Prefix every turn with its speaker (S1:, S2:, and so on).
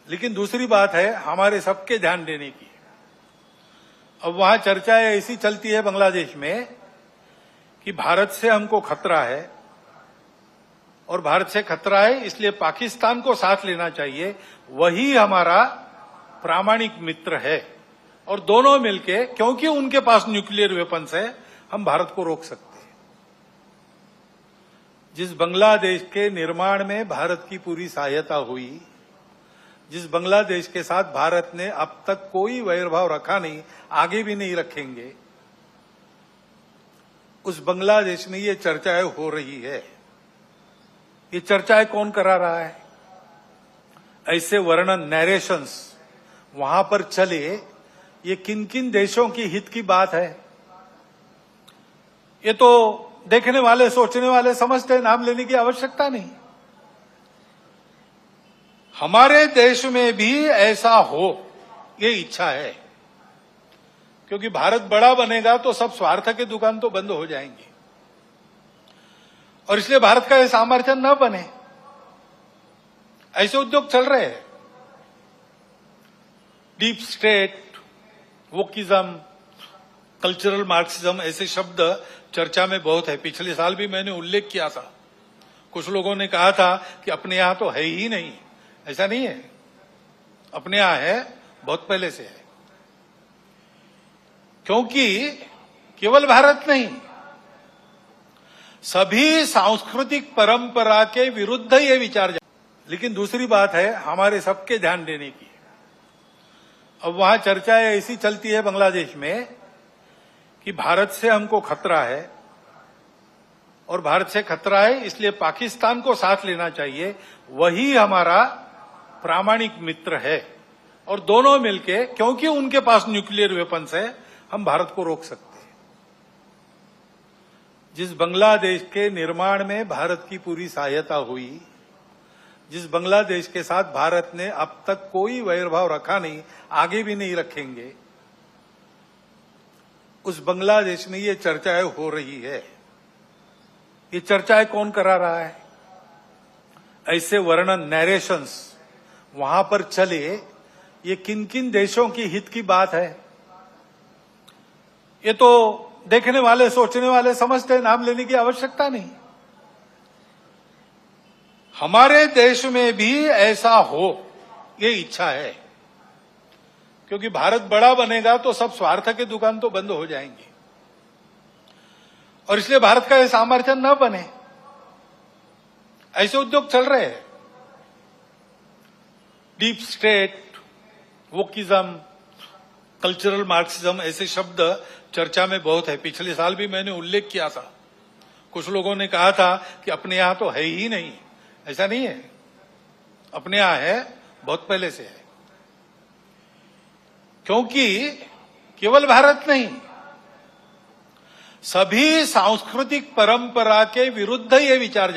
S1: लेकिन दूसरी बात है हमारे सबके ध्यान देने की। अब वहां चर्चाएं ऐसी चलती है बांग्लादेश में कि भारत से हमको खतरा है और भारत से खतरा है इसलिए पाकिस्तान को साथ लेना चाहिए, वही हमारा प्रामाणिक मित्र है और दोनों मिलके, क्योंकि उनके पास न्यूक्लियर वेपन्स है, हम भारत को रोक सकते हैं। जिस बांग्लादेश के निर्माण में भारत की पूरी सहायता हुई, जिस बांग्लादेश के साथ भारत ने अब तक कोई वैरभाव रखा नहीं, आगे भी नहीं रखेंगे, उस बांग्लादेश में ये चर्चाएं हो रही है। ये चर्चाएं कौन करा रहा है? ऐसे वर्णन, नैरेशंस वहां पर चले, ये किन किन देशों की हित की बात है? ये तो देखने वाले, सोचने वाले समझते हैं, नाम लेने की आवश्यकता नहीं। हमारे देश में भी ऐसा हो, ये इच्छा है, क्योंकि भारत बड़ा बनेगा तो सब स्वार्थ के दुकान तो बंद हो जाएंगे और इसलिए भारत का ये सामर्थ्य न बने, ऐसे उद्योग चल रहे हैं। Deep state, wokeism, cultural Marxism, ऐसे शब्द चर्चा में बहुत है। पिछले साल भी मैंने उल्लेख किया था। कुछ लोगों ने कहा था कि अपने यहां तो है ही नहीं। ऐसा नहीं है, अपने यहां है, बहुत पहले से है। क्योंकि केवल भारत नहीं, सभी सांस्कृतिक परंपरा के विरुद्ध ये विचार। लेकिन दूसरी बात है हमारे सबके ध्यान देने की। अब वहां चर्चाएं ऐसी चलती है बांग्लादेश में कि भारत से हमको खतरा है और भारत से खतरा है इसलिए पाकिस्तान को साथ लेना चाहिए, वही हमारा प्रामाणिक मित्र है और दोनों मिलके, क्योंकि उनके पास न्यूक्लियर वेपन्स है, हम भारत को रोक सकते हैं। जिस बांग्लादेश के निर्माण में भारत की पूरी सहायता हुई, जिस बांग्लादेश के साथ भारत ने अब तक कोई वैरभाव रखा नहीं, आगे भी नहीं रखेंगे, उस बांग्लादेश में ये चर्चाएं हो रही है। ये चर्चाएं कौन करा रहा है? ऐसे वर्णन, नैरेशंस वहां पर चले, ये किन किन देशों की हित की बात है? ये तो देखने वाले, सोचने वाले समझते हैं, नाम लेने की आवश्यकता नहीं। हमारे देश में भी ऐसा हो, ये इच्छा है, क्योंकि भारत बड़ा बनेगा तो सब स्वार्थ के दुकान तो बंद हो जाएंगे और इसलिए भारत का ये सामर्थ्य न बने, ऐसे उद्योग चल रहे हैं। Deep state, wokeism, cultural Marxism, ऐसे शब्द चर्चा में बहुत है। पिछले साल भी मैंने उल्लेख किया था। कुछ लोगों ने कहा था कि अपने यहां तो है ही नहीं। ऐसा नहीं है, अपने यहां है, बहुत पहले से है। क्योंकि केवल भारत नहीं, सभी सांस्कृतिक परंपरा के विरुद्ध ये विचार